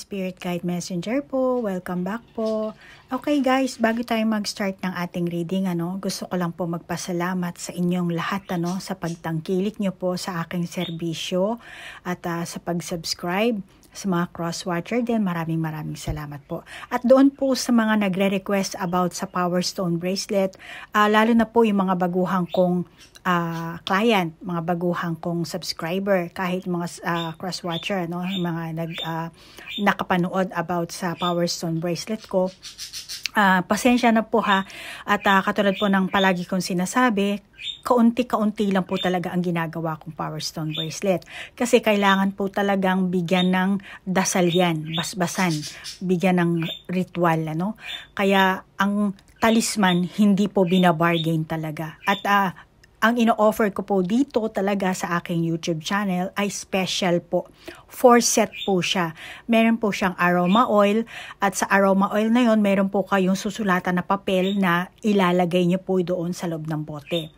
Spirit Guide Messenger po. Welcome back po. Okay guys, bago tayo mag-start ng ating reading, gusto ko lang po magpasalamat sa inyong lahat sa pagtangkilik nyo po sa aking serbisyo at sa pag-subscribe. Sa mga cross-watcher din, maraming salamat po. At doon po sa mga nagre-request about sa Power Stone Bracelet, lalo na po yung mga baguhang kong client, mga baguhang kong subscriber, kahit mga cross-watcher, mga nakapanood about sa Power Stone Bracelet ko. Pasensya na po ha, at katulad po ng palagi kong sinasabi, kaunti-kaunti lang po talaga ang ginagawa kong Power Stone Bracelet. Kasi kailangan po talagang bigyan ng dasal yan, basbasan, bigyan ng ritual. Kaya ang talisman, hindi po binabargain talaga. At ang ino-offer ko po dito talaga sa aking YouTube channel ay special po. 4 set po siya. Meron po siyang aroma oil at sa aroma oil na yon meron po kayong susulatan na papel na ilalagay niyo po doon sa loob ng bote.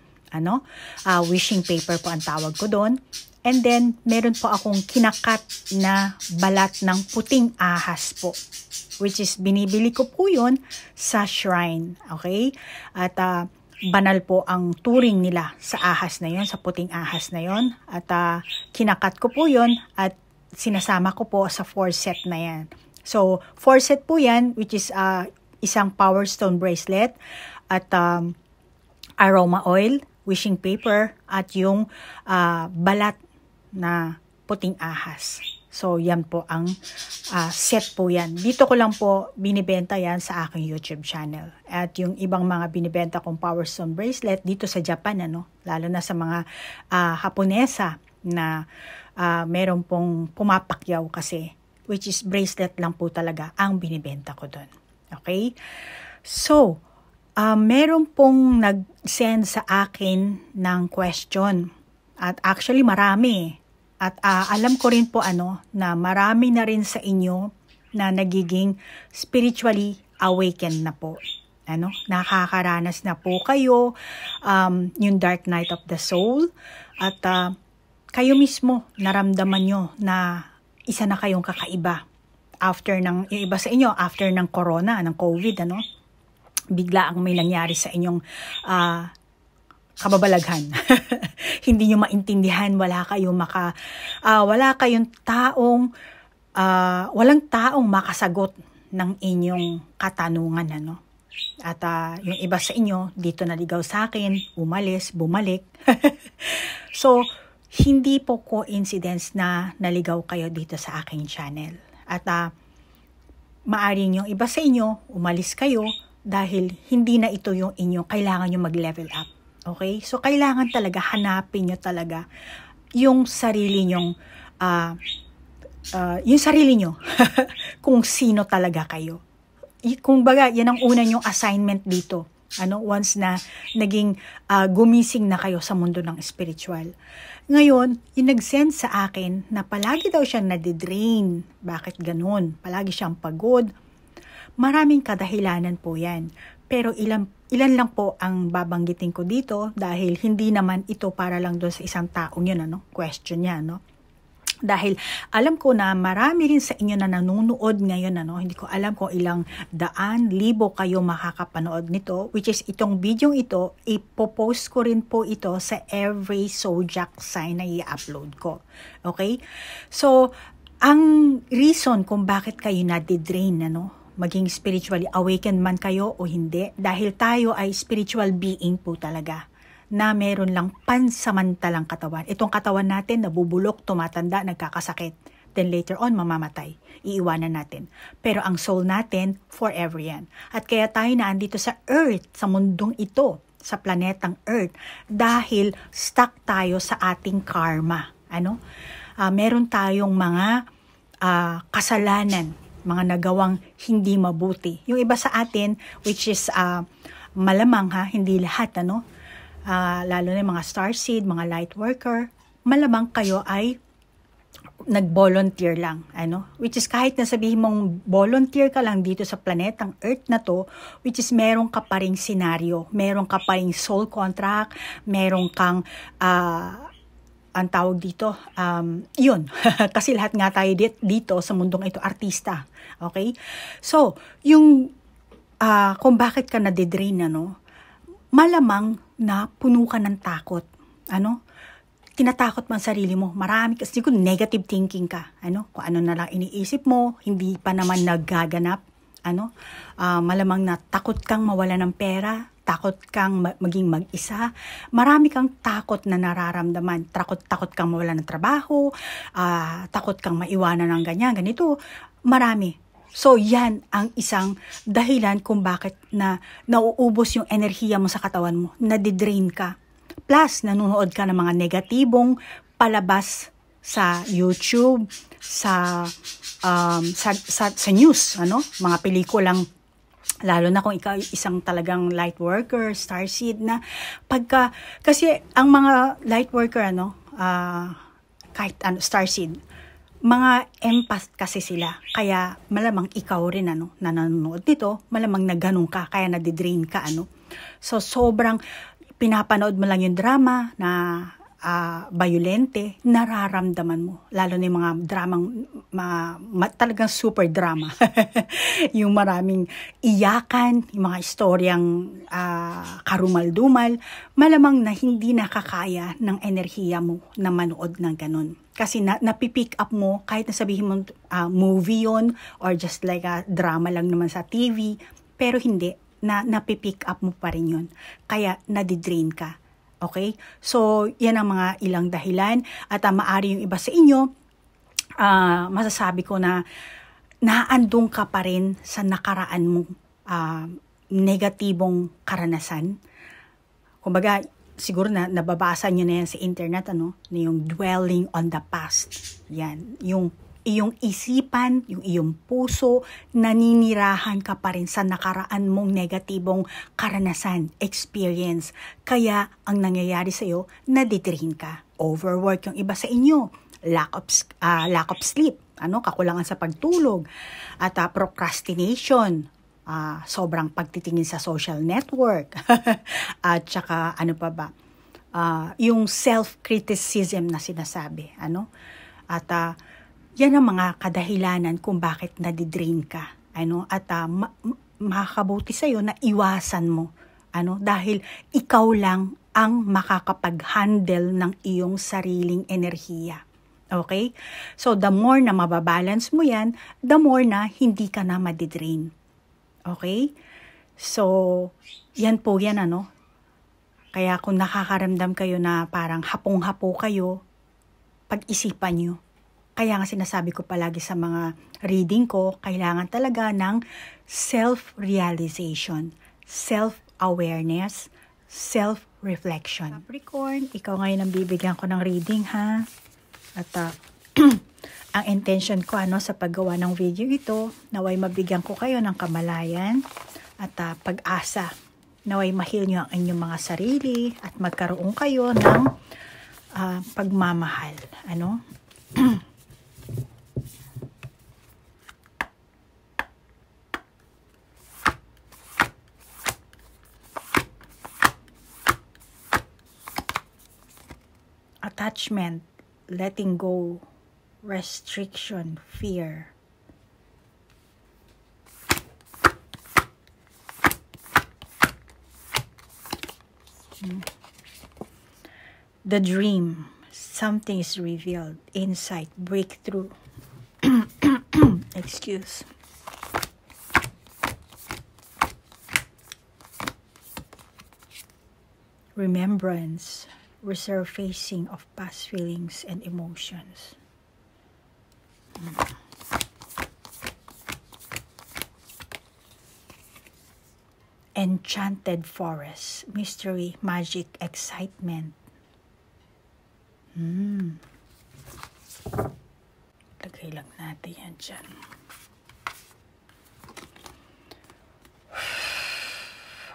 Wishing paper po ang tawag ko doon. And then, meron po akong kinakat na balat ng puting ahas po. Which is, binibili ko po yun sa shrine. Okay? At banal po ang turing nila sa ahas na yon, sa puting ahas na yon. At kinakat ko po yon at sinasama ko po sa 4 set na yan. So, 4 set po yan, which is isang Power Stone Bracelet at aroma oil, wishing paper, at yung balat na puting ahas. So, yan po ang set po yan. Dito ko lang po binibenta yan sa aking YouTube channel. At yung ibang mga binibenta kong Power Stone Bracelet dito sa Japan, lalo na sa mga Haponesa na meron pong pumapakyaw kasi, which is bracelet lang po talaga ang binibenta ko doon. Okay? So, meron pong nag-send sa akin ng question. At actually marami. At alam ko rin po na marami na rin sa inyo na nagiging spiritually awakened na po. Nakakaranas na po kayo yung dark night of the soul at kayo mismo naramdaman nyo na isa na kayong kakaiba after ng yung iba sa inyo after ng corona, ng COVID, bigla ang may nangyari sa inyong kababalaghan. Hindi nyo maintindihan, wala kayong taong walang taong makasagot ng inyong katanungan, At yung iba sa inyo dito naligaw sa akin, umalis, bumalik. So, hindi po coincidence na naligaw kayo dito sa aking channel. At maaring yung iba sa inyo, umalis kayo dahil hindi na ito yung inyo, kailangan nyo mag-level up. Okay? So, kailangan talaga, hanapin nyo talaga yung sarili nyong, kung sino talaga kayo. Kung baga, yan ang una nyong assignment dito. Once na naging gumising na kayo sa mundo ng spiritual. Ngayon, yung nag-send sa akin na palagi daw siyang nadidrain. Bakit ganun? Palagi siyang pagod. Maraming kadahilanan po yan. Pero ilan lang po ang babanggitin ko dito dahil hindi naman ito para lang doon sa isang taong yun, question niya, Dahil alam ko na marami rin sa inyo na nanonood ngayon, hindi ko alam kung ilang daan, libo kayo makakapanood nito, which is itong video ito, ipopost ko rin po ito sa every zodiac sign na i-upload ko. Okay? So, ang reason kung bakit kayo nadidrain, maging spiritually awakened man kayo o hindi, dahil tayo ay spiritual being po talaga, na meron lang pansamantalang katawan. Itong katawan natin, nabubulok, tumatanda, nagkakasakit. Then later on, mamamatay. Iiwanan natin. Pero ang soul natin, forever yan. At kaya tayo naandito sa Earth, sa mundong ito, sa planetang Earth, dahil stuck tayo sa ating karma. Meron tayong mga kasalanan, mga nagawang hindi mabuti. Yung iba sa atin, which is malamang hindi lahat, lalo na yung mga starseed, mga light worker, malamang kayo ay nag-volunteer lang, which is kahit na sabihin mong volunteer ka lang dito sa planetang Earth na to, which is meron ka pa ring senaryo, meron ka pa ring soul contract, meron kang ang tawag dito, yun. Kasi lahat nga tayo dito sa mundong ito, artista. Okay? So, yung kung bakit ka nadidrain, malamang na puno ka ng takot. Tinatakot man sarili mo. Marami kasi kung negative thinking ka. Kung ano na lang iniisip mo, hindi pa naman nagaganap. Malamang na takot kang mawala ng pera, takot kang maging mag-isa, marami kang takot na nararamdaman, takot kang mawala ng trabaho, takot kang maiwanan ng ganito, marami. So yan ang isang dahilan kung bakit na nauubos yung enerhiya mo sa katawan mo, nadidrain ka. Plus, nanonood ka ng mga negatibong palabas sa YouTube, sa news, mga pelikulang, lalo na kung ikaw isang talagang light worker, starseed na kasi ang mga light worker, kahit starseed, mga empath kasi sila. Kaya malamang ikaw rin, na nanonood dito, malamang na ganun ka, kaya nadidrain ka, So, sobrang pinapanood mo lang yung drama na violente, nararamdaman mo. Lalo na yung mga dramang, talagang super drama. Yung maraming iyakan, yung mga istoryang karumal-dumal, malamang na hindi nakakaya ng enerhiya mo na manood ng ganun. Kasi napipick up mo, kahit nasabihin mo movie yon or just like a drama lang naman sa TV, pero hindi, napipick up mo pa rin yun. Kaya nadidrain ka. Okay? So, yan ang mga ilang dahilan. At maari yung iba sa inyo, masasabi ko na naandun ka pa rin sa nakaraan mong negatibong karanasan. Kumbaga, siguro na nababasa nyo na yan sa internet, na yung dwelling on the past. Yan. Yung iyong isipan, yung iyong puso, naninirahan ka pa rin sa nakaraan mong negatibong karanasan, experience. Kaya, ang nangyayari sa'yo, nadidrain ka. Overwork yung iba sa inyo. Lack of sleep. Kakulangan sa pagtulog. At procrastination. Sobrang pagtitingin sa social network. At saka, yung self-criticism na sinasabi. At yan ang mga kadahilanan kung bakit nadidrain ka. At makakabuti sa'yo na iwasan mo. Dahil ikaw lang ang makakapag-handle ng iyong sariling enerhiya. Okay? So, the more na mababalance mo yan, the more na hindi ka na madidrain. Okay? So, yan po yan, Kaya kung nakakaramdam kayo na parang hapong-hapo kayo, pag-isipan nyo. Kaya nga sinasabi ko palagi sa mga reading ko, kailangan talaga ng self-realization, self-awareness, self-reflection. Capricorn, ikaw ngayon ang bibigyan ko ng reading, ha? At ang intention ko sa paggawa ng video ito, naway mabigyan ko kayo ng kamalayan at pag-asa. Naway ma-heal nyo ang inyong mga sarili at magkaroon kayo ng pagmamahal. Attachment, letting go, restriction, fear. The dream, something is revealed, insight, breakthrough. Excuse. Remembrance, resurfacing of past feelings and emotions. Enchanted forest, mystery, magic, excitement. Lagay lang natin yan dyan.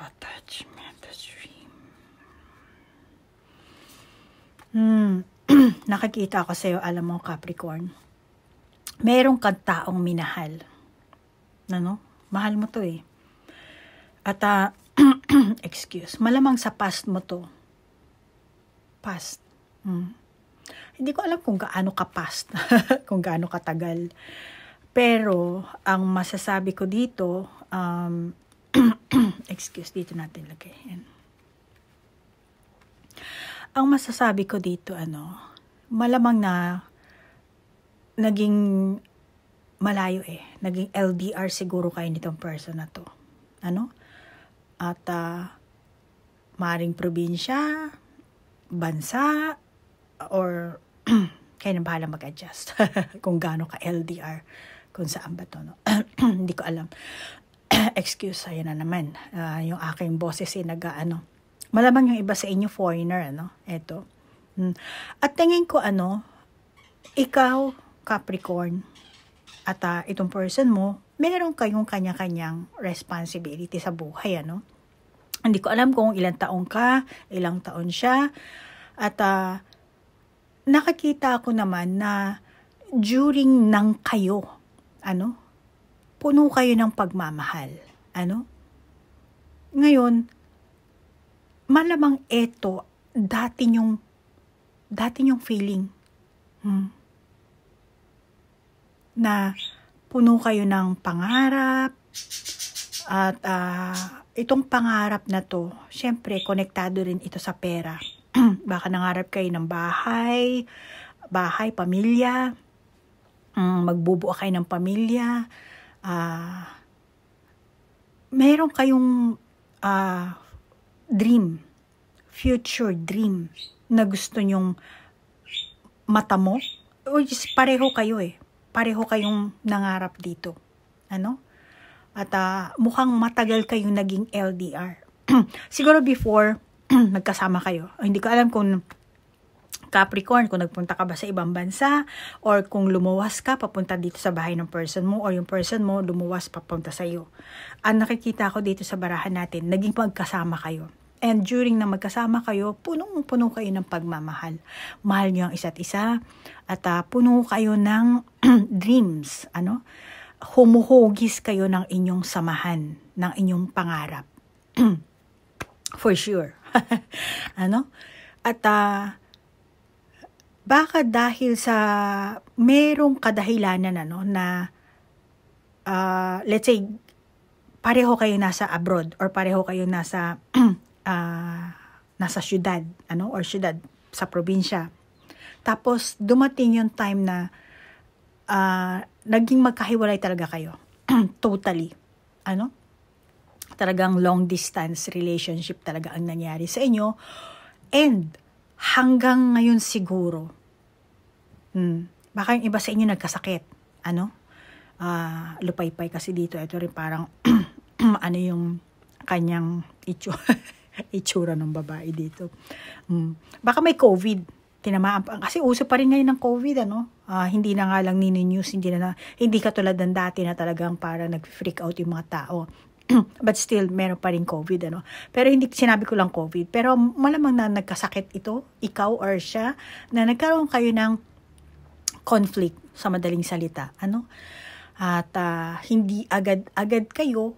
Attachment, the dream. Nakikita ko sa'yo, alam mo, Capricorn, merong kang taong minahal. Mahal mo to eh. At, excuse, malamang sa past mo to. Past. Hindi ko alam kung gaano ka-past, kung gaano katagal. Pero, ang masasabi ko dito, excuse, dito natin lagay. Ang masasabi ko dito, malamang na naging malayo naging LDR siguro kayo nitong person na to. At maring probinsya, bansa, or kayo na bahala mag-adjust kung gaano ka LDR, kung saan ba to, no? Hindi ko alam. Excuse, ayun na naman. Yung aking boses malamang yung iba sa inyo foreigner, eto. At tingin ko, ikaw, Capricorn, at itong person mo, meron kayong kanya-kanyang responsibility sa buhay, Hindi ko alam kung ilang taon ka, ilang taon siya, at nakakita ko naman na during ng kayo, puno kayo ng pagmamahal, Ngayon, malamang eto, dati yung feeling, na puno kayo ng pangarap, at itong pangarap na to, syempre, konektado rin ito sa pera. Baka nangarap kayo ng bahay, pamilya, magbubuo kayo ng pamilya, meron kayong dream, future dream, na gusto nyong matamo, which is pareho kayo pareho kayong nangarap dito. At mukhang matagal kayong naging LDR. Siguro before, nagkasama kayo. Hindi ko alam kung Capricorn, kung nagpunta ka ba sa ibang bansa, or kung lumuwas ka papunta dito sa bahay ng person mo, or yung person mo lumuwas papunta sa iyo. Ang nakikita ko dito sa barahan natin, naging magkasama kayo. And during na magkasama kayo, punong-puno kayo ng pagmamahal. Mahal niyo ang isa't isa, at puno kayo ng dreams, humuhugis kayo ng inyong samahan, ng inyong pangarap. For sure. At baka dahil sa merong kadahilanan na let's say pareho kayo nasa abroad, or pareho kayo nasa syudad, or syudad sa probinsya. Tapos dumating yung time na naging magkahiwalay talaga kayo. Totally. Talagang long distance relationship talaga ang nangyari sa inyo. And hanggang ngayon siguro, baka yung iba sa inyo nagkasakit. Lupaypay kasi dito. Ito rin parang yung kanyang itsura ng babae dito. Baka may COVID. Tinamaan pa. Kasi uso pa rin ngayon ng COVID, hindi na nga lang nini-news, hindi katulad ng dati na talagang para nag-freak out yung mga tao. But still, meron pa rin COVID, Pero hindi, sinabi ko lang COVID. Pero malamang na nagkasakit ito, ikaw or siya, na nagkaroon kayo ng conflict, sa madaling salita, At hindi agad-agad kayo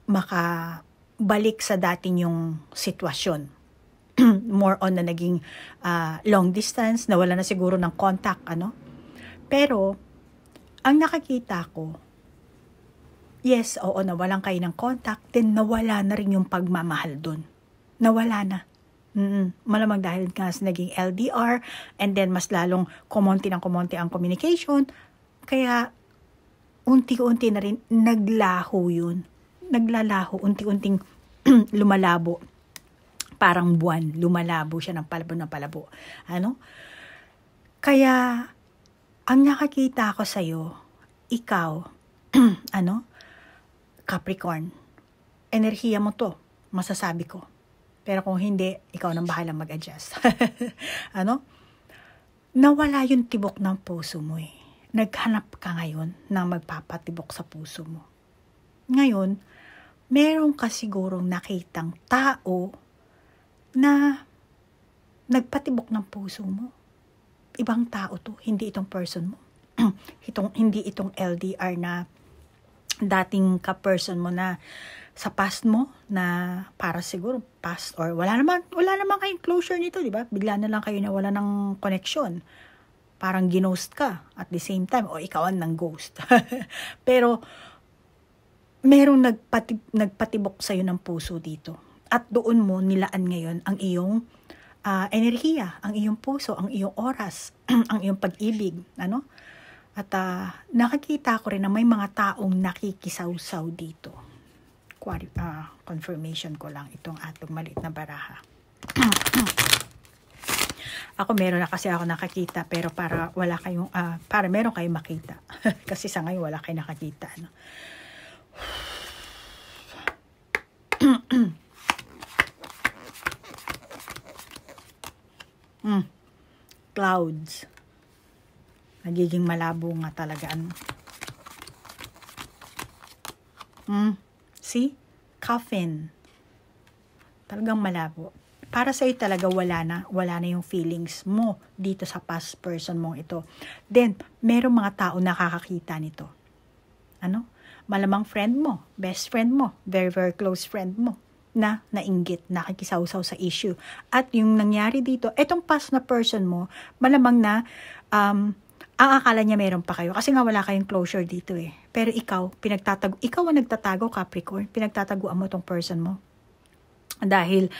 makabalik sa dating yung sitwasyon. More on na naging long distance, nawala na siguro ng contact, Pero, ang nakakita ko, yes, oo, nawalan kayo ng contact, then nawala na rin yung pagmamahal dun. Nawala na. Malamang dahil nga naging LDR, and then mas lalong kumonti ang communication, kaya unti-unti na rin naglaho yun. Naglalaho, unti-unting lumalabo. Parang buwan, lumalabo siya ng palabo. Kaya, ang nakakita ko sa'yo, ikaw, Capricorn, enerhiya mo to, masasabi ko. Pero kung hindi, ikaw nang bahala mag-adjust. Nawala yung tibok ng puso mo Naghanap ka ngayon na magpapatibok sa puso mo. Ngayon, meron ka sigurong nakitang tao na nagpatibok ng puso mo. Ibang tao to, hindi itong person mo. Hindi itong LDR na dating ka-person mo na sa past mo, na para siguro past, or wala naman kayong closure nito, di ba? Bigla na lang kayo na wala ng connection. parang ginost ka at the same time, o ikaw ang nang-ghost. Pero, merong nagpatibok sa'yo ng puso dito. At doon mo nilaan ngayon ang iyong enerhiya, ang iyong puso, ang iyong oras, ang iyong pag-ibig. Ano? At nakikita ko rin na may mga taong nakikisawsaw dito. Confirmation ko lang itong atong maliit na baraha. Ako meron na kasi ako nakakita, pero para wala kayong para meron kayong makita. Kasi sa ngayon wala kayong nakakita, no. Clouds. Nagiging malabo nga talaga. See? Coffin. Talagang malabo. Para sa'yo talaga wala na yung feelings mo dito sa past person mong ito. Then, merong mga tao nakakakita nito. Ano? Malamang friend mo, best friend mo, very, very close friend mo, na nainggit, nakikisawsaw sa issue. At yung nangyari dito, etong past na person mo, malamang na, ang akala niya meron pa kayo. Kasi nga wala kayong closure dito eh. Pero ikaw ang nagtatago, Capricorn. Pinagtataguan mo tong person mo. Dahil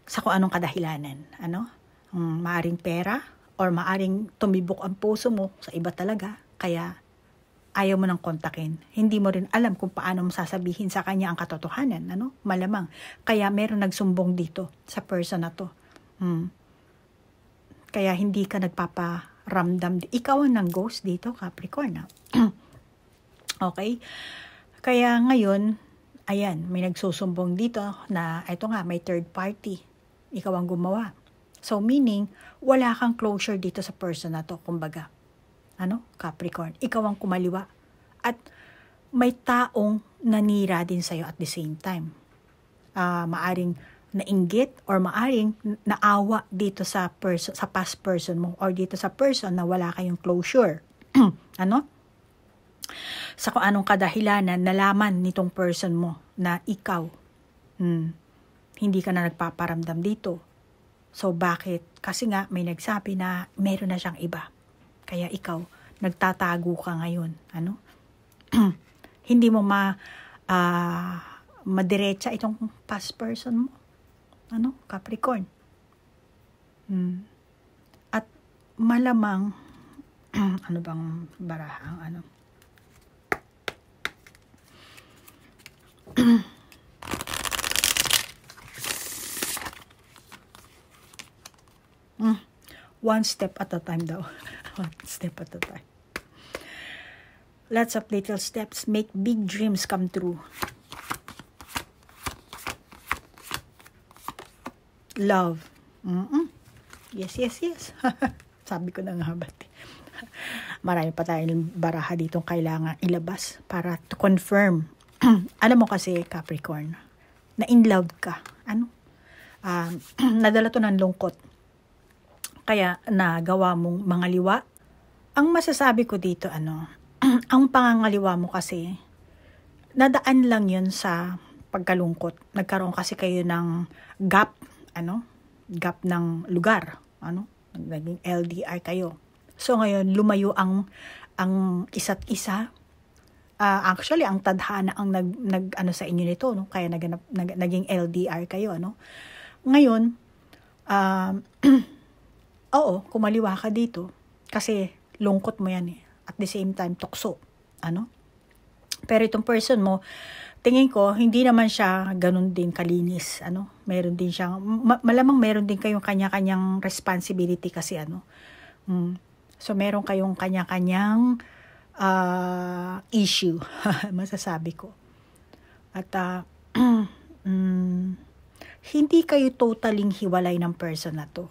sa kung anong kadahilanan. Ano? Maaring pera or maaring tumibok ang puso mo sa iba talaga. Kaya ayaw mo nang kontakin. Hindi mo rin alam kung paano mo sasabihin sa kanya ang katotohanan. Ano? Malamang. Kaya meron nagsumbong dito sa person na to. Kaya hindi ka nagpaparamdam. Ikaw ang nang-ghost dito, Capricorn. Okay? Kaya ngayon, ayan, may nagsusumbong dito na ito nga, may third party. Ikaw ang gumawa. So, meaning, wala kang closure dito sa person na to, kumbaga. Ano? Capricorn. Ikaw ang kumaliwa. At may taong nanira din sa'yo at the same time. Maaring nainggit or maaring naawa dito sa past person mo or dito sa person na wala kayong closure. Ano? Sa kung anong kadahilanan, nalaman nitong person mo na ikaw, hindi ka na nagpaparamdam dito. So, bakit? Kasi nga, may nagsabi na meron na siyang iba. Kaya ikaw, nagtatago ka ngayon. Ano? Hindi mo madiretsa itong past person mo. Ano? Capricorn. At malamang, ano bang baraha? Ano? One step at a time daw. One step at a time. Lots of little steps make big dreams come true. Love. Yes. Sabi ko na nga ba. Marami pa tayong baraha ditong kailangan ilabas para to confirm. Alam mo kasi, Capricorn, na in love ka. Ano? Nadala to ng lungkot. Kaya nagawa mong mangaliwa. Ang masasabi ko dito, ang pangangaliwa mo kasi, nadaan lang yun sa pagkalungkot. Nagkaroon kasi kayo ng gap, gap ng lugar, naging LDR kayo. So ngayon, lumayo ang isa't isa. Actually, ang tadhana ang nag sa inyo nito, no? Kaya naging LDR kayo, Ngayon, oo, kumaliwa ka dito kasi lungkot mo yan eh. At the same time, tukso. Pero itong person mo, tingin ko, hindi naman siya ganun din kalinis. Meron din siyang, malamang meron din kayong kanya-kanyang responsibility kasi So, meron kayong kanya-kanyang issue, masasabi ko. At hindi kayo totaling hiwalay ng person na to.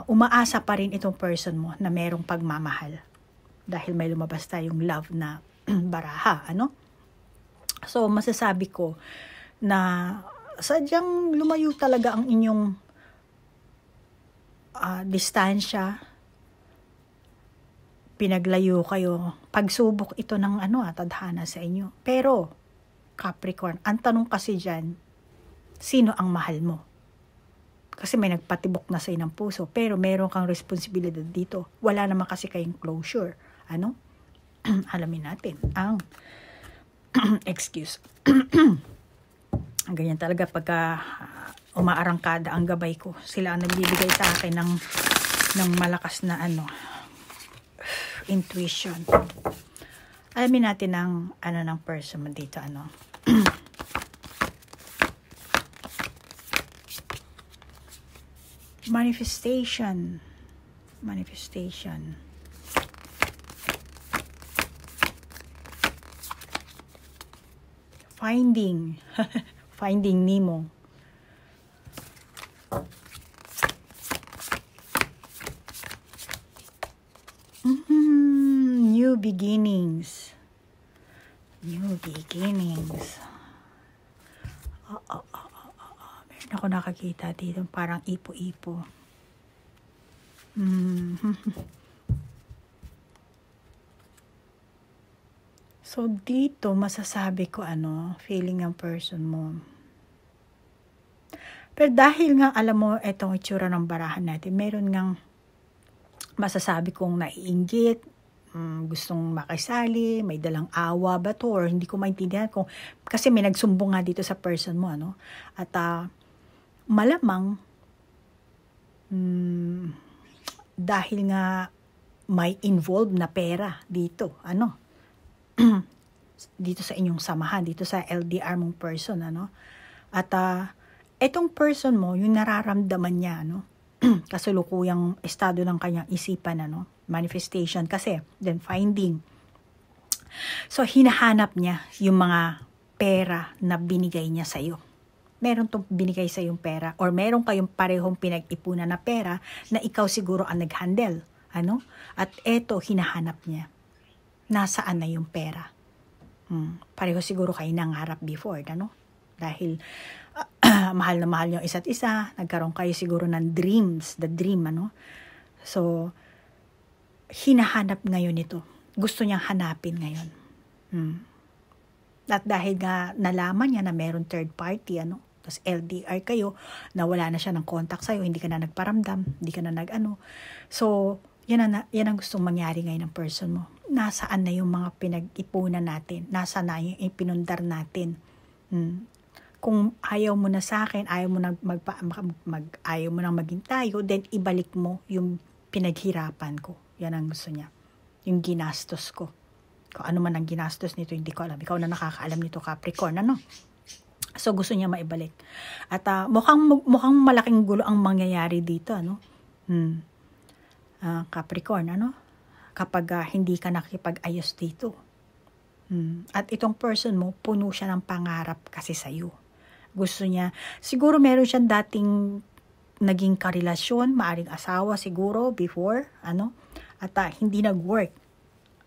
Umaasa pa rin itong person mo na merong pagmamahal. Dahil may lumabas tayong love na baraha, So, masasabi ko na sadyang lumayo talaga ang inyong distansya. Pinaglayo kayo. Pagsubok ito ng tadhana sa inyo. Pero, Capricorn, ang tanong kasi dyan, sino ang mahal mo? Kasi may nagpatibok na sa'yo ng puso, pero meron kang responsibilidad dito. Wala naman kasi kayong closure. Ano? Alamin natin ang excuse. Ganyan talaga pagka umaarangkada ang gabay ko. Sila ang nagbibigay sa akin ng malakas na intuition. Alamin natin ang ng person mo dito. Manifestation. Finding. Finding Nemo. New beginnings. Meron ako nakakita dito, parang ipo-ipo. So, dito, masasabi ko feeling ng person mo. Pero dahil nga, alam mo, etong itsura ng barahan natin, meron ngang masasabi kong naiinggit, gustong makisali, may dalang awa ba to, or hindi ko maintindihan kung, kasi may nagsumbong nga dito sa person mo, at malamang, dahil nga may involved na pera dito, dito sa inyong samahan, dito sa LDR mong person, at etong person mo, yung nararamdaman niya, kasulukuyang estado ng kanyang isipan, manifestation, kasi, then finding. So, hinahanap niya yung mga pera na binigay niya sa'yo. Meron tong binigay sa'yong pera, or meron kayong parehong pinag-ipunan na pera, na ikaw siguro ang nag-handle, at eto, hinahanap niya. Nasaan na yung pera? Pareho siguro kayo nangarap before, dahil mahal na mahal yung isa't isa, nagkaroon kayo siguro ng dreams, the dream, So, hinahanap ngayon ito. Gusto niyang hanapin ngayon. At dahil nga nalaman niya na meron third party, tapos LDR kayo, na wala na siya ng contact sa'yo, hindi ka na nagparamdam, hindi ka na So, yan ang gustong mangyari ngayon ng person mo. Nasaan na yung mga pinag-ipunan natin? Nasaan na yung ipinundar natin? Kung ayaw mo na sa akin, ayaw mo na maging tayo, then ibalik mo yung pinaghirapan ko. Yan ang gusto niya. Yung ginastos ko. Kung ano man ang ginastos nito, hindi ko alam. Ikaw na nakakaalam nito, Capricorn, So, gusto niya maibalik. At mukhang malaking gulo ang mangyayari dito, Capricorn, kapag hindi ka nakipag-ayos dito. At itong person mo, puno siya ng pangarap kasi sa'yo. Gusto niya, siguro meron siyang dating naging karelasyon, maaring asawa siguro before, at hindi nag-work.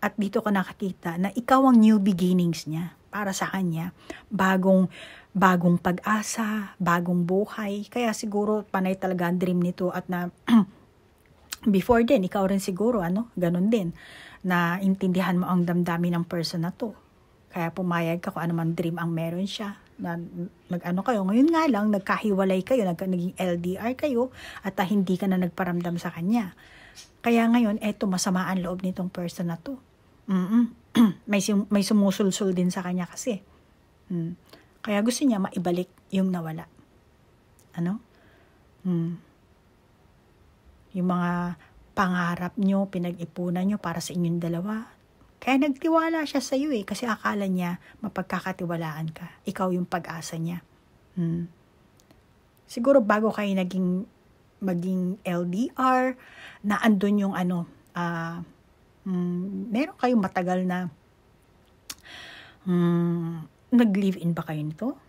At dito ka nakakita na ikaw ang new beginnings niya. Para sa kanya, bagong pag-asa, bagong buhay. Kaya siguro panay talaga ang dream nito, at na before din, ikaw rin siguro, ganun din, na intindihan mo ang damdamin ng person na to. Kaya pumayag ka kung ano man dream ang meron siya. Na kayo. Ngayon nga lang, nagkahiwalay kayo, naging LDR kayo, at hindi ka na nagparamdam sa kanya. Kaya ngayon, eto, masama ang loob nitong person na to. May sumusulsul din sa kanya kasi. Kaya gusto niya maibalik yung nawala. Yung mga pangarap nyo, pinag-ipunan nyo para sa inyong dalawa. Kaya nagtiwala siya sa iyo kasi akala niya mapagkakatiwalaan ka. Ikaw yung pag-asa niya. Siguro bago kayo maging LDR, na andun yung meron kayong matagal na nag-live-in ba kayo nito?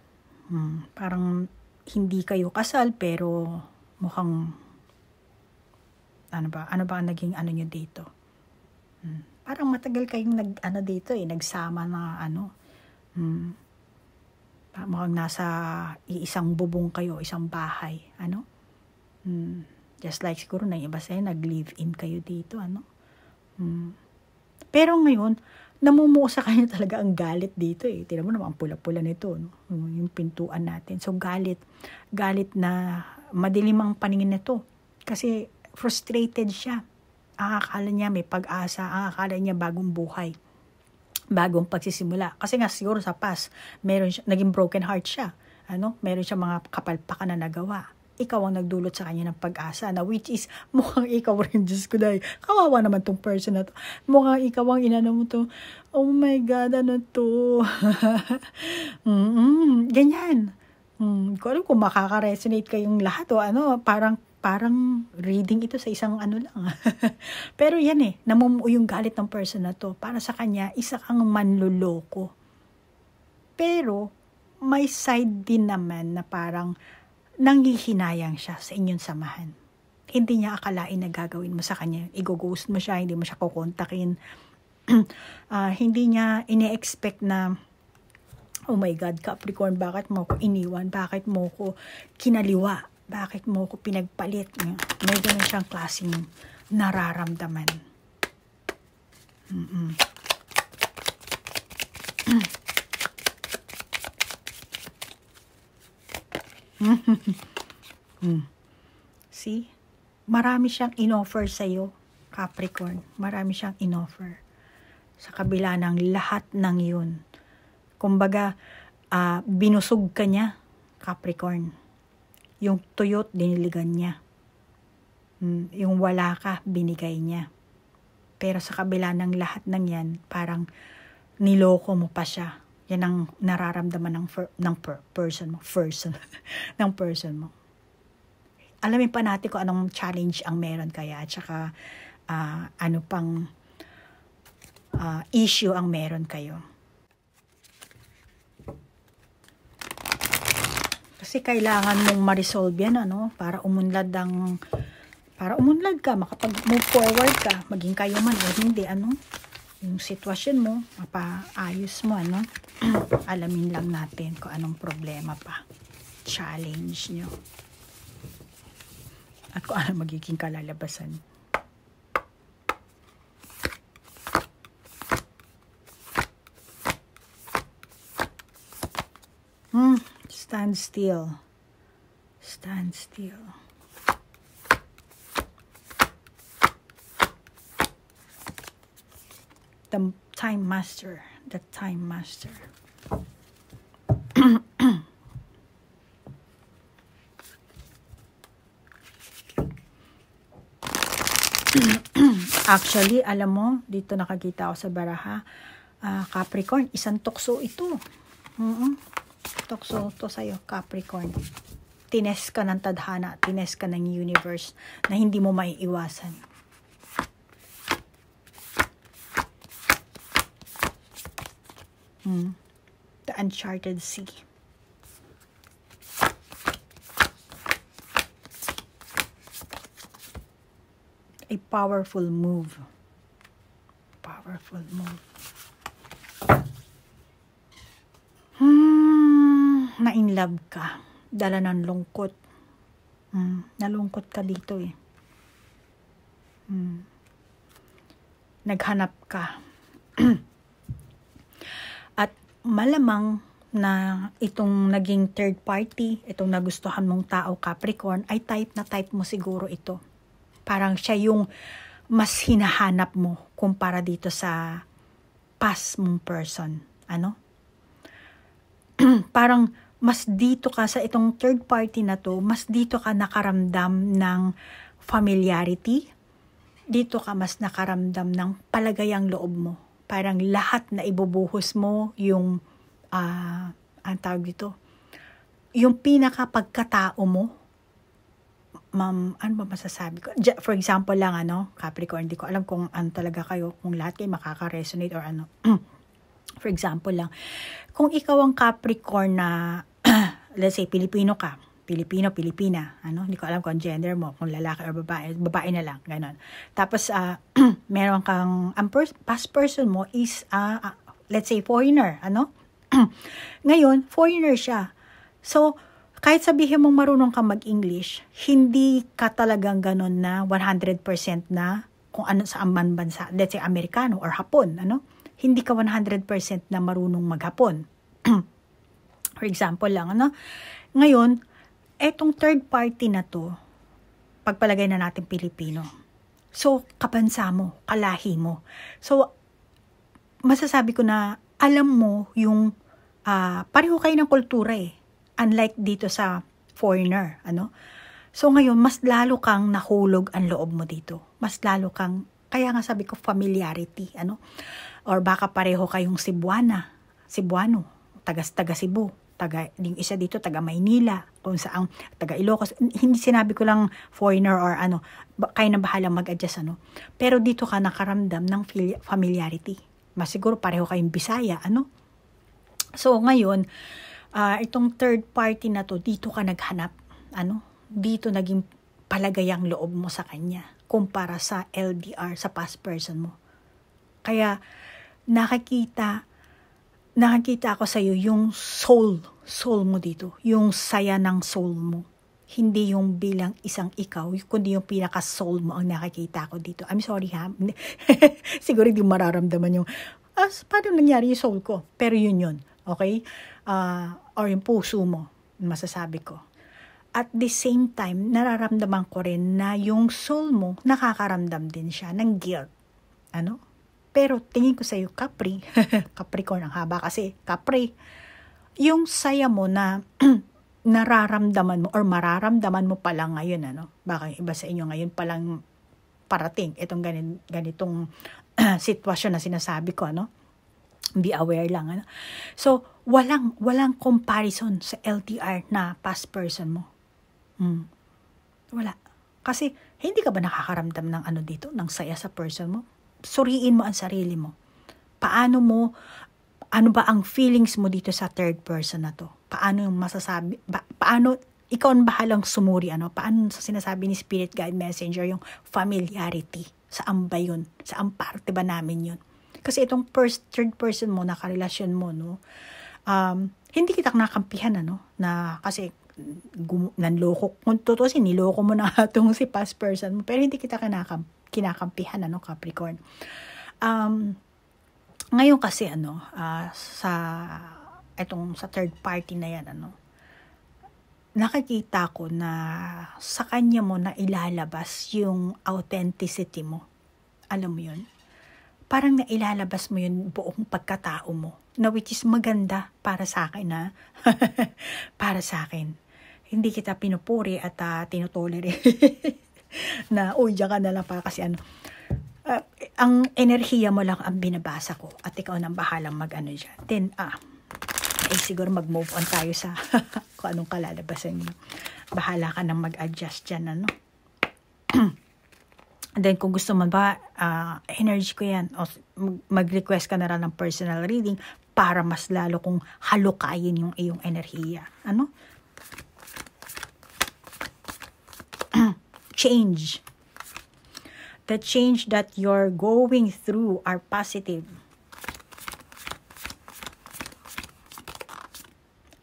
Parang hindi kayo kasal pero mukhang ano ba ang naging nyo dito? Parang matagal kayong nagsama na mukhang nasa iisang bubong kayo, isang bahay, just like siguro na iba sa'yo, nag-live-in kayo dito, Pero ngayon, namumuo sa kanya talaga ang galit dito, Tingnan mo naman, ang pula-pula nito, yung pintuan natin. So, galit na madilim ang paningin nito. Kasi frustrated siya. Akala niya may pag-asa, akala niya bagong buhay, bagong pagsisimula. Kasi nga siguro sa past, meron siya, naging broken heart siya. Meron siya mga kapalpakan na nagawa. Ikaw ang nagdulot sa kanya ng pag-asa, na which is, mukhang ikaw rin, Diyos ko dahil, kawawa naman tong person na to. Mukhang ikaw ang inano mo to, oh my God, ano to? Ganyan. Kung alam kung makaka-resonate kayong lahat, o parang reading ito sa isang ano lang. Pero yan namumuo yung galit ng person na to. Para sa kanya, isa kang manluloko. Pero, may side din naman na parang nanghihinayang siya sa inyong samahan. Hindi niya akalain na gagawin mo sa kanya. I-ghost mo siya, hindi mo siya kukontakin. Hindi niya ini-expect na, oh my God, Capricorn, bakit mo ko iniwan? Bakit mo ko kinaliwa? Bakit mo ko pinagpalit? May ganun siyang klaseng nararamdaman. See? Marami siyang in-offer sa'yo, Capricorn. Marami siyang in-offer. Sa kabila ng lahat ng yun. Kumbaga, binusog ka niya, Capricorn. Yung tuyot, diniligan niya. Yung wala ka, binigay niya. Pero sa kabila ng lahat ng yan, parang niloko mo pa siya. Yan ang nararamdaman ng person mo. Ng person mo. Alamin pa natin kung anong challenge ang meron kaya. At saka, ano pang issue ang meron kayo. Kasi kailangan mong ma-resolve yan, para umunlad ka, makapag-move forward ka, maging kayo man o hindi, yung sitwasyon mo, mapaayos mo, alamin lang natin kung anong problema pa, challenge nyo, at kung ano magiging kalalabasan. Stand still. Stand still. The Time Master. The Time Master. Actually, alam mo, dito nakakita ako sa baraha, Capricorn, isang tukso ito. Tukso to sa'yo, Capricorn. Tines ka ng tadhana, tines ka ng universe na hindi mo maiiwasan. The Uncharted Sea. A powerful move. Powerful move. Na-in-love ka. Dala ng lungkot. Nalungkot ka dito Naghanap ka. At malamang na itong naging third party, itong nagustuhan mong tao, Capricorn, ay type na type mo siguro ito. Parang siya yung mas hinahanap mo kumpara dito sa past mong person. Parang mas dito ka sa itong third party na to, mas dito ka nakaramdam ng familiarity, dito ka mas nakaramdam ng palagayang loob mo. Parang lahat na ibubuhos mo yung, ang tawag dito, yung pinaka-pagkatao mo, ano ba masasabi ko? For example lang, Capricorn, hindi ko alam kung ano talaga kayo, kung lahat kayo makaka-resonate or ano. For example lang, kung ikaw ang Capricorn na, let's say, Pilipino ka, Pilipina, hindi ko alam kung gender mo, kung lalaki or babae na lang, ganon. Tapos, meron kang, ang past person mo is, let's say, foreigner, Ngayon, foreigner siya. So, kahit sabihin mong marunong ka mag-English, hindi ka talagang ganon na 100% na kung ano sa amban bansa, let's say, Amerikano or Hapon, Hindi ka 100% na marunong maghapon. For example lang, Ngayon, etong third party na to, pagpalagay na natin Pilipino. So, kabansa mo, kalahi mo. So, masasabi ko na alam mo yung pareho kayo ng kultura eh. Unlike dito sa foreigner, ano? So, ngayon, mas lalo kang nahulog ang loob mo dito. Mas lalo kang, kaya nga sabi ko, familiarity, ano? Or baka pareho kayong Cebuano, taga Cebu. Yung isa dito, taga Maynila, kung saan, taga Ilocos. Hindi sinabi ko lang foreigner or ano, kayo na bahala mag-adjust, ano. Pero dito ka nakaramdam ng familiarity. Mas siguro pareho kayong Bisaya, ano. So, ngayon, itong third party na to, dito ka naghanap, ano. Dito naging palagay ang loob mo sa kanya, kumpara sa LDR, sa past person mo. Kaya, nakakita ako sa iyo yung soul mo dito, yung saya ng soul mo. Hindi yung bilang isang ikaw, kundi yung pinaka-soul mo ang nakikita ko dito. I'm sorry ha. Siguro hindi mararamdaman yung, paano nangyari yung soul ko? Pero yun. Okay? Or yung puso mo, masasabi ko. At the same time, nararamdaman ko rin na yung soul mo, nakakaramdam din siya ng guilt. Ano? Pero tingin ko sa iyo, Capri, Capricorn ang haba kasi, Capri, yung saya mo na nararamdaman mo or mararamdaman mo pa lang ngayon, ano? Baka iba sa inyo ngayon pa lang parating itong ganitong sitwasyon na sinasabi ko, ano? Be aware lang, ano? So, walang comparison sa LDR na past person mo. Wala. Kasi, hindi ka ba nakakaramdam ng ano dito, ng saya sa person mo? Suriin mo ang sarili mo. Ano ba ang feelings mo dito sa third person na to? Paano yung masasabi, paano, ikaw ang bahalang sumuri, ano? Paano sa sinasabi ni Spirit Guide Messenger yung familiarity? Saan ba yun? Saan parte ba namin yun? Kasi itong third person mo, nakarelasyon mo, no? Hindi kita nakampihan, ano? Na, kasi, nanloko, kung totoo niloko mo na itong si past person mo, pero hindi kita kinakampihan, ano, Capricorn. Ngayon kasi, ano, sa third party na yan, ano, nakikita ko na sa kanya mo na ilalabas yung authenticity mo. Alam mo yun? Parang nailalabas mo yun buong pagkatao mo, na which is maganda para sa akin, na para sa akin. Hindi kita pinupuri at tinutolerate na, diyan ka na lang para kasi ano. Ang enerhiya mo lang ang binabasa ko at ikaw nang bahalang mag-ano dyan. Then, siguro mag-move on tayo sa kung anong kalalabasan niyo. Bahala ka nang mag-adjust dyan, ano. And then, kung gusto mo ba, energy ko yan, o mag-request ka na rin ng personal reading para mas lalo kong halukayin yung iyong enerhiya. Ano? Change. The change that you're going through are positive.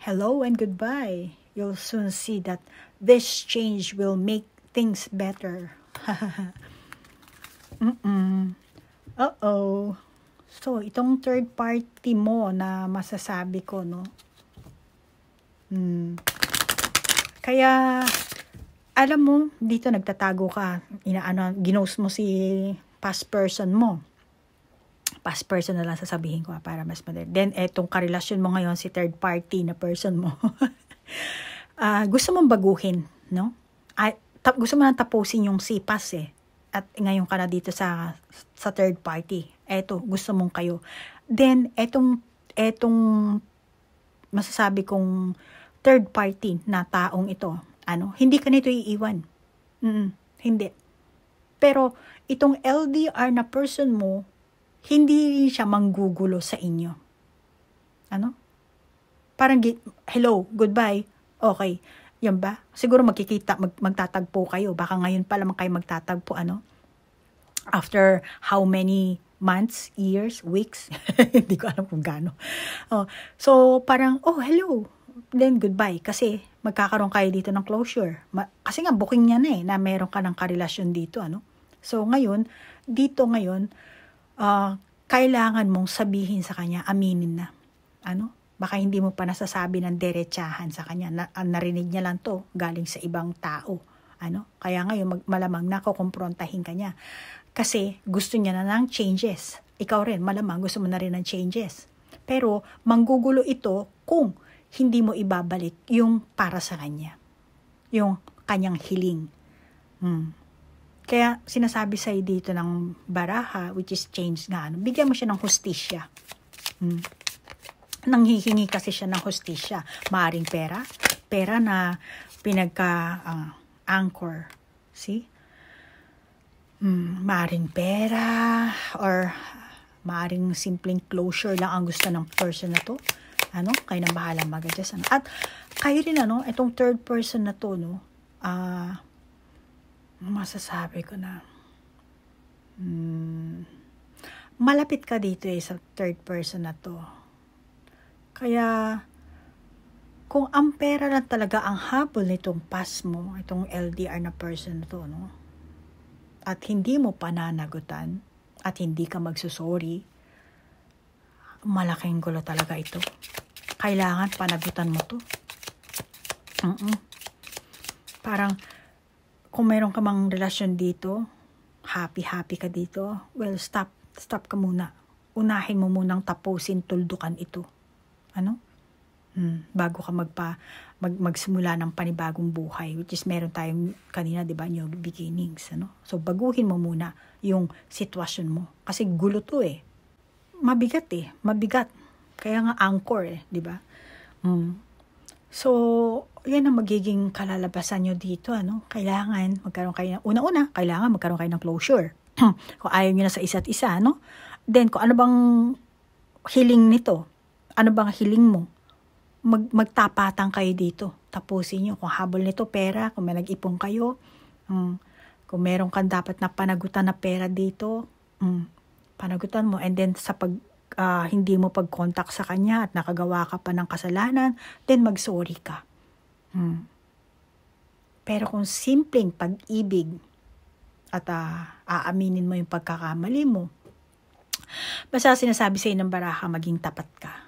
Hello and goodbye. You'll soon see that this change will make things better. So, itong third party mo na masasabi ko, no? Kaya, alam mo, dito nagtatago ka, ginost mo si past person mo. Past person na lang sasabihin ko para mas madali. Then, etong karelasyon mo ngayon, si third party na person mo. Gusto mong baguhin, no? Gusto mo nang tapusin yung si past eh. At ngayon ka na dito sa third party. Eto, gusto mong kayo. Then, etong masasabi kong third party na taong ito, hindi ka nito iiwan. Hindi. Pero, itong LDR na person mo, hindi siya manggugulo sa inyo. Parang, hello, goodbye, okay. Yan ba? Siguro magtatagpo kayo. Baka ngayon pa lamang kayo magtatagpo, after how many months, years, weeks? Hindi ko alam kung gaano. So, parang, hello. Then, goodbye. Kasi, magkakaroon kayo dito ng closure. Kasi nga, booking niya na meron ka ng karelasyon dito, So, ngayon, kailangan mong sabihin sa kanya, aminin na. Baka hindi mo pa nasasabi ng derechahan sa kanya. Narinig niya lang to galing sa ibang tao. Kaya ngayon malamang na kukumprontahin ka niya. Kasi gusto niya na ng changes. Ikaw rin, malamang gusto mo na rin ng changes. Pero manggugulo ito kung hindi mo ibabalik yung para sa kanya. Yung kanyang hiling. Kaya sinasabi sa'yo dito ng baraha, which is change nga, bigyan mo siya ng hustisya. Nanghihingi kasi siya ng hustisya. Maaring pera na pinagka-anchor. See? Maaring pera or maaring simpleng closure lang ang gusto ng person na to. Kayo na bahala mag-adjust. At kayo rin, itong third person na to, masasabi ko na, malapit ka dito sa third person na to. Kaya, kung ang pera lang talaga ang habol nitong past mo, itong LDR na person na to, at hindi mo pananagutan, at hindi ka magsusorry, malaking gulo talaga ito. Kailangan panagutan mo to. Parang, kung mayroon ka mang relasyon dito, happy ka dito, well, stop ka muna. Unahin mo munang tapusin, tuldukan ito. Bago ka magsimula ng panibagong buhay, which is meron tayong kanina, di ba, new beginnings. So, baguhin mo muna yung sitwasyon mo. Kasi gulo to mabigat. Kaya nga anchor di ba? So, yan ang magiging kalalabasan nyo dito, Kailangan magkaroon kayo kailangan magkaroon kayo ng closure. Kung ayaw nyo na sa isa't isa, Then, kung ano bang hiling nito? Ano bang hiling mo? Magtapatan kayo dito. Tapusin nyo. Kung habol nito pera, kung may nag-ipon kayo, kung meron kang dapat na panagutan na pera dito, panagutan mo. And then, sa hindi mo pag-contact sa kanya at nakagawa ka pa ng kasalanan, then mag-sorry ka. Pero kung simpleng pag-ibig at aaminin mo yung pagkakamali mo, basta sinasabi sa'yo ng baraha, maging tapat ka.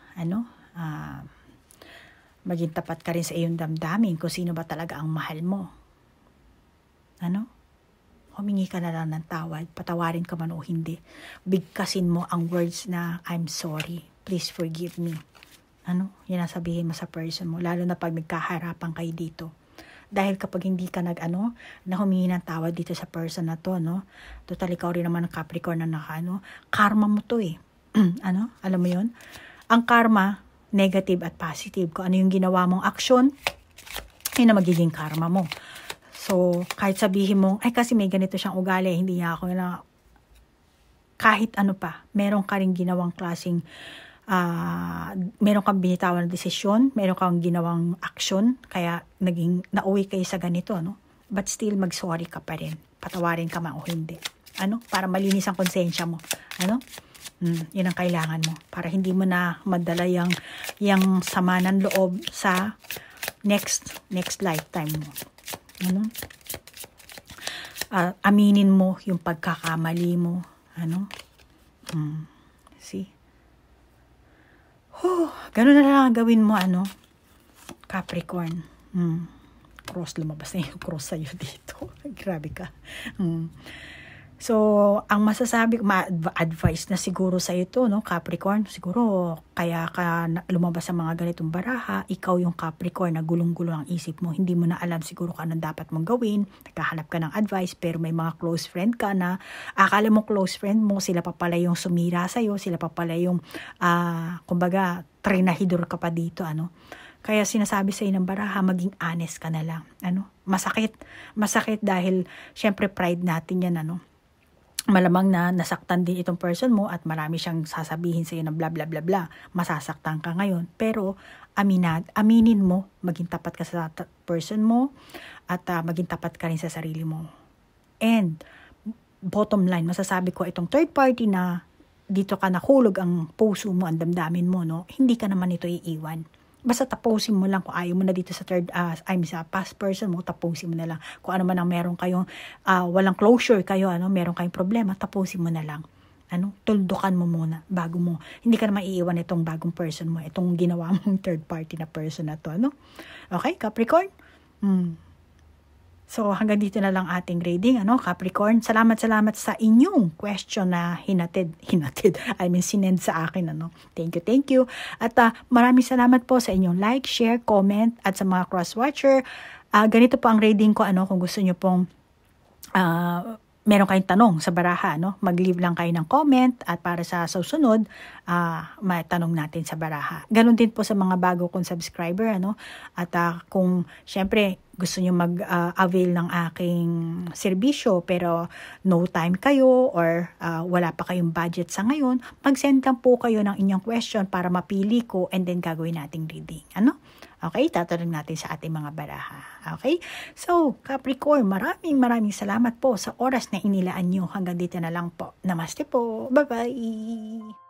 Maging tapat ka rin sa iyong damdamin kung sino ba talaga ang mahal mo. Humingi ka na lang ng tawad, patawarin ka man o hindi. Bigkasin mo ang words na, I'm sorry, please forgive me. Yan ang sabihin mo sa person mo, lalo na pag nagkaharapan kayo dito. Dahil kapag hindi ka na humingi ng tawad dito sa person na to, total ikaw rin naman ng Capricorn na karma mo to alam mo yun? Ang karma, negative at positive. Kung ano yung ginawa mong aksyon, yun ang magiging karma mo. So, kahit sabihin mo, kasi may ganito siyang ugali, hindi niya ako kahit ano pa, meron ka rin ginawang klaseng, meron kang binitawan na desisyon, meron kang ginawang aksyon, kaya nauwi kayo sa ganito, But still, mag-sorry ka pa rin. Patawarin ka man o hindi. Para malinis ang konsensya mo. Yun ang kailangan mo. Para hindi mo na madala yung sama ng loob sa next lifetime mo. Aminin mo yung pagkakamali mo. See? Ganun na lang gawin mo, Capricorn. Cross, lumabas na yung cross sa'yo dito. Grabe ka. So, ang masasabi, advice na siguro sa ito, Capricorn, siguro kaya ka lumabas sa mga ganitong baraha, ikaw yung Capricorn na gulong-gulo ang isip mo, hindi mo na alam siguro kung anong dapat mong gawin, naghahanap ka ng advice, pero may mga close friend ka na, akala mo close friend mo, sila pa pala yung sumira sa'yo, sila pa pala yung, kumbaga, trinahidor ka pa dito, Kaya sinasabi sa'yo ng baraha, maging honest ka na lang, Masakit dahil, syempre pride natin yan, malamang na nasaktan din itong person mo at marami siyang sasabihin sa iyo na bla bla bla bla, masasaktan ka ngayon, pero aminin mo, maging tapat ka sa person mo at maging tapat ka rin sa sarili mo. And bottom line, masasabi ko itong third party na dito ka nahulog ang puso mo, ang damdamin mo, hindi ka naman ito iiwan. Basta tapusin mo lang kung ayaw mo na dito sa sa past person mo, tapusin mo na lang. Kung ano man ang meron kayong, walang closure kayo, meron kayong problema, tapusin mo na lang. tuldukan mo muna bago mo, hindi ka na maiiwan itong bagong person mo, itong ginawa mong third party na person na to, Okay, Capricorn? So, hanggang dito na lang ating reading, Capricorn. Salamat sa inyong question na sinend sa akin, Thank you. At maraming salamat po sa inyong like, share, comment, at sa mga cross-watcher. Ganito po ang reading ko, kung gusto nyo pong meron kayong tanong sa baraha, mag-leave lang kayo ng comment at para sa susunod, may tanong natin sa baraha. Ganon din po sa mga bago kong subscriber, At kung syempre gusto niyo mag-avail ng aking serbisyo pero no time kayo or wala pa kayong budget sa ngayon, mag-send lang po kayo ng inyong question para mapili ko and then gagawin nating reading. Okay, tatanong natin sa ating mga baraha. Okay? So, Capricorn, maraming salamat po sa oras na inilaan nyo. Hanggang dito na lang po. Namaste po. Bye-bye!